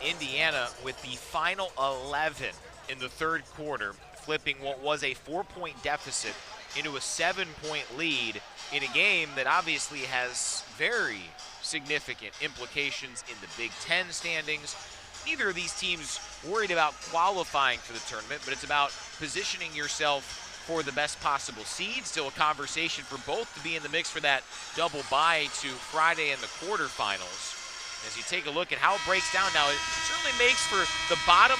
Indiana with the final 11 in the third quarter, flipping what was a 4-point deficit into a 7-point lead in a game that obviously has very significant implications in the Big Ten standings. Neither of these teams worried about qualifying for the tournament, but it's about positioning yourself for the best possible seed. Still a conversation for both to be in the mix for that double bye to Friday in the quarterfinals. As you take a look at how it breaks down now, it certainly makes for the bottom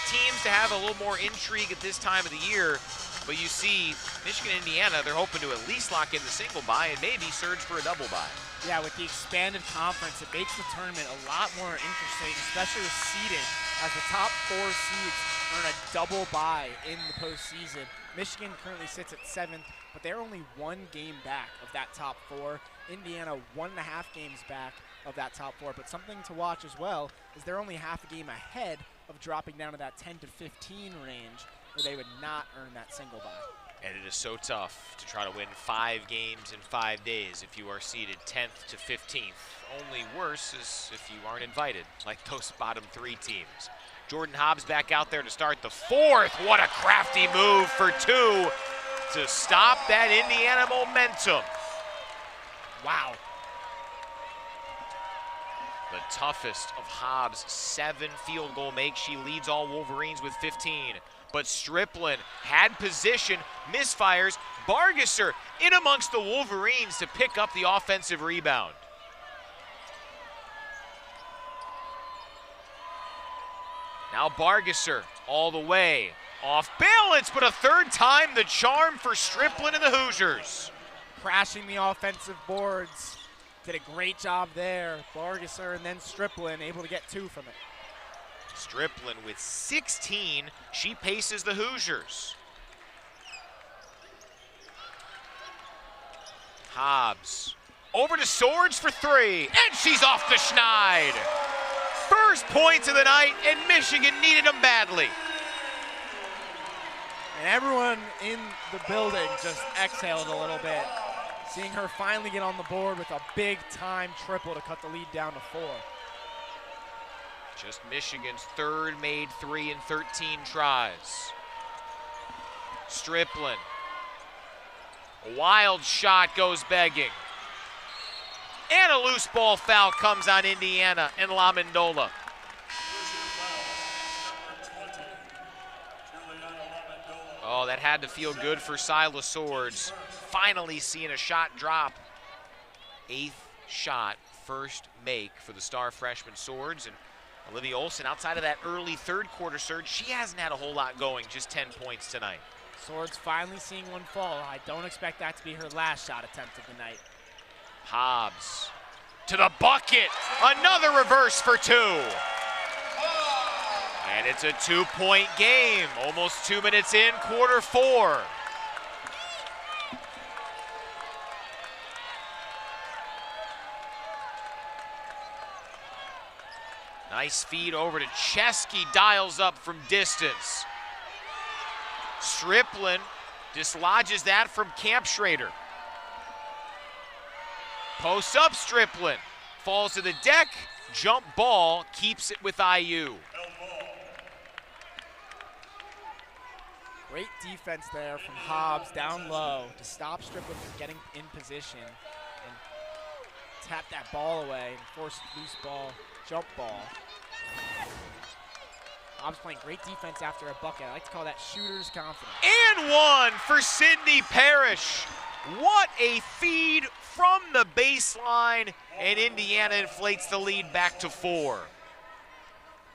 teams to have a little more intrigue at this time of the year. But you see Michigan and Indiana, they're hoping to at least lock in the single bye and maybe surge for a double bye. Yeah, with the expanded conference, it makes the tournament a lot more interesting, especially with seeding, as the top 4 seeds earn a double bye in the postseason. Michigan currently sits at 7th, but they're only 1 game back of that top 4. Indiana 1.5 games back of that top 4. But something to watch as well is they're only half a game ahead of dropping down to that 10 to 15 range, where they would not earn that single bye. And it is so tough to try to win 5 games in 5 days if you are seeded 10th to 15th. Only worse is if you aren't invited, like those bottom 3 teams. Jordan Hobbs back out there to start the fourth. What a crafty move for 2 to stop that Indiana momentum. Wow. The toughest of Hobbs' 7 field goal makes. She leads all Wolverines with 15. But Striplin had position, misfires. Bargesser in amongst the Wolverines to pick up the offensive rebound. Now Bargesser all the way. Off balance, but a third time the charm for Striplin and the Hoosiers. Crashing the offensive boards. Did a great job there. Bargesser and then Striplin able to get 2 from it. Striplin with 16, she paces the Hoosiers. Hobbs over to Swords for 3, and she's off the schneid. First points of the night, and Michigan needed them badly. And everyone in the building just exhaled a little bit, seeing her finally get on the board with a big-time triple to cut the lead down to 4. Just Michigan's 3rd made 3 in 13 tries. Striplin. A wild shot goes begging. And a loose ball foul comes on Indiana and La Mendola. Oh, that had to feel good for Silas Swords. Finally seeing a shot drop. 8th shot, first make for the star freshman Swords. And Olivia Olson, outside of that early third quarter surge, she hasn't had a whole lot going, just 10 points tonight. Swords finally seeing one fall. I don't expect that to be her last shot attempt of the night. Hobbs to the bucket, another reverse for 2. And it's a 2-point game, almost 2 minutes in, quarter 4. Nice feed over to Chesky, dials up from distance. Striplin dislodges that from Camp Schrader. Posts up Striplin, falls to the deck, jump ball, keeps it with IU. Great defense there from Hobbs down low to stop Striplin from getting in position and tap that ball away and force loose ball, jump ball. Hobbs playing great defense after a bucket. I like to call that shooter's confidence. And 1 for Sydney Parrish. What a feed from the baseline, and Indiana inflates the lead back to 4.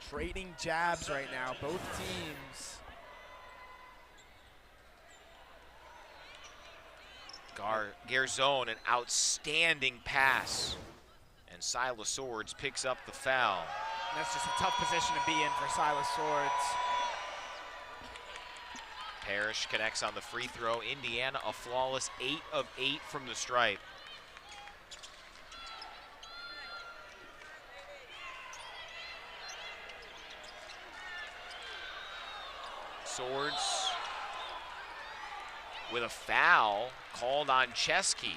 Trading jabs right now, both teams. Garzone, an outstanding pass. And Silas Swords picks up the foul. And that's just a tough position to be in for Silas Swords. Parrish connects on the free throw. Indiana a flawless 8 of 8 from the stripe. Swords with a foul called on Chesky.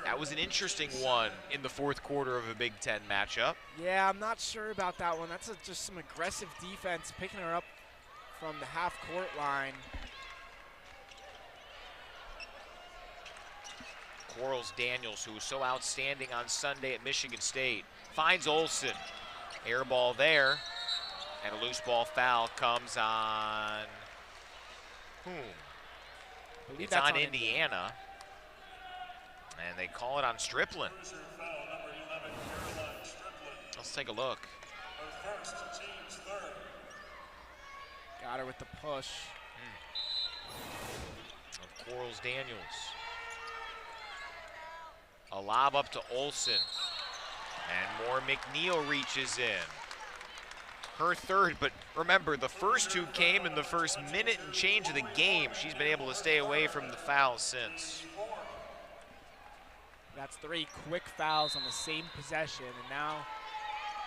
That was an interesting one in the fourth quarter of a Big Ten matchup. Yeah, I'm not sure about that one. That's just some aggressive defense, picking her up from the half-court line. Quarles Daniels, who was so outstanding on Sunday at Michigan State, finds Olsen. Air ball there, and a loose ball foul comes on It's on Indiana. And they call it on Striplin. Let's take a look. Got her with the push. Of Quarles Daniels. A lob up to Olsen. And more McNeil reaches in. Her third, but remember, the first two came in the first minute and change of the game. She's been able to stay away from the fouls since. That's 3 quick fouls on the same possession, and now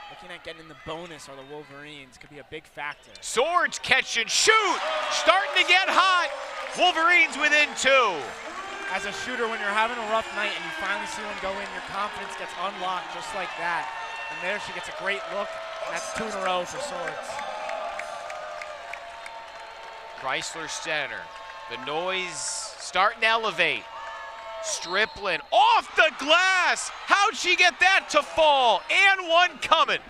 looking at getting the bonus or the Wolverines could be a big factor. Swords catch and shoot! Starting to get hot! Wolverines within 2. As a shooter, when you're having a rough night and you finally see one go in, your confidence gets unlocked just like that. And there she gets a great look, and that's 2 in a row for Swords. Chrysler Center. The noise starting to elevate. Striplin off the glass! How'd she get that to fall? And one coming.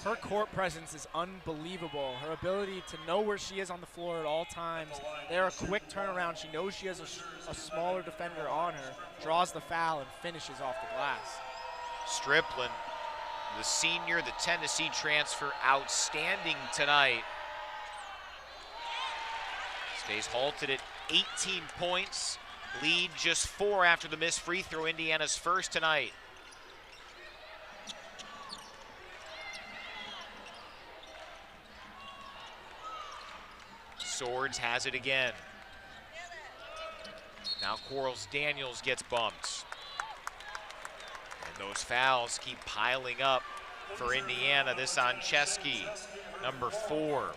Her court presence is unbelievable. Her ability to know where she is on the floor at all times. They're a quick turnaround. She knows she has a smaller defender on her, draws the foul, and finishes off the glass. Striplin, the senior, the Tennessee transfer, outstanding tonight. Stays halted at 18 points. Lead just 4 after the missed free throw. Indiana's first tonight. Swords has it again. Now Quarles Daniels gets bumped. And those fouls keep piling up for Indiana. This on Chesky, number 4.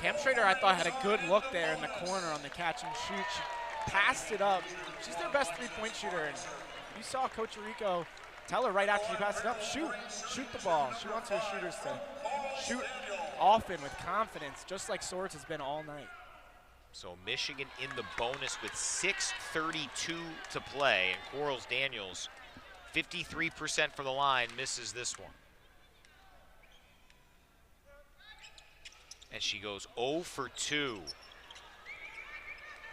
Cam Schrader, I thought, had a good look there in the corner on the catch and shoot. She passed it up. She's their best 3-point shooter. And you saw Coach Rico tell her right after she passed it up, shoot the ball. She wants her shooters to shoot often with confidence, just like Swords has been all night. So Michigan in the bonus with 6:32 to play. And Quarles Daniels, 53% from the line, misses this one. And she goes 0 for 2.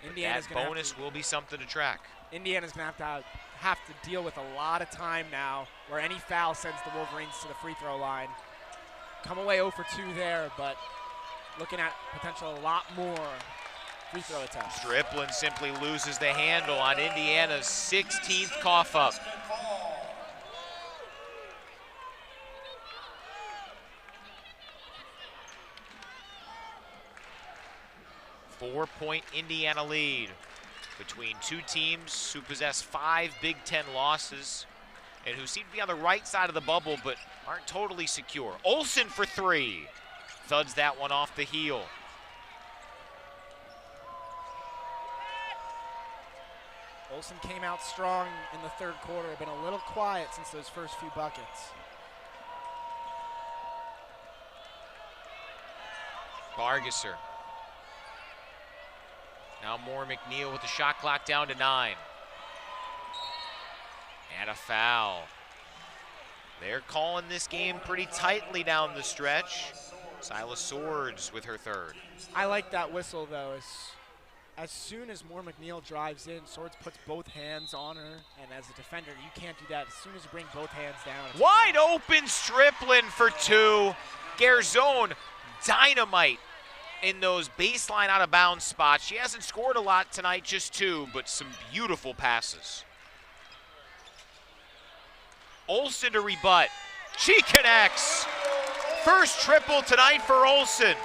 Indiana's that bonus will be something to track. Indiana's going to have to deal with a lot of time now where any foul sends the Wolverines to the free throw line. Come away 0 for 2 there, but looking at potential a lot more free throw attempts. Striplin simply loses the handle on Indiana's 16th cough up. Four-point Indiana lead between two teams who possess 5 Big Ten losses and who seem to be on the right side of the bubble but aren't totally secure. Olsen for 3. Thuds that one off the heel. Olsen came out strong in the third quarter, been a little quiet since those first few buckets. Bargesser. Now more McNeil with the shot clock down to 9. And a foul. They're calling this game pretty tightly down the stretch. Silas Swords with her 3rd. I like that whistle, though. As soon as Moore McNeil drives in, Swords puts both hands on her, and as a defender, you can't do that. As soon as you bring both hands down. Wide open Striplin for 2. Garzone, dynamite in those baseline out of bounds spots. She hasn't scored a lot tonight, just 2, but some beautiful passes. Olsen to rebut. She connects. First triple tonight for Olsen.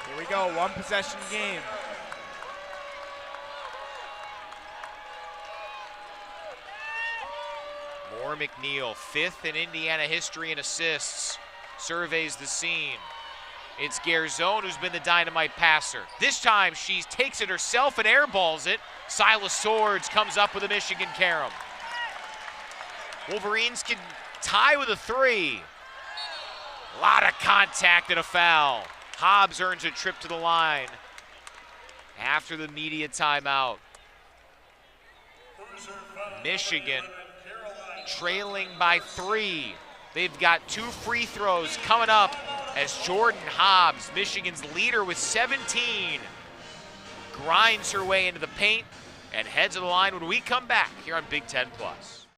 Here we go, 1 possession game. More for McNeil. 5th in Indiana history in assists. Surveys the scene. It's Garzone who's been the dynamite passer. This time she takes it herself and airballs it. Silas Swords comes up with a Michigan carom. Wolverines can tie with a 3. A lot of contact and a foul. Hobbs earns a trip to the line after the media timeout. Michigan trailing by 3. They've got 2 free throws coming up as Jordan Hobbs, Michigan's leader with 17, grinds her way into the paint and heads to the line when we come back here on Big Ten Plus.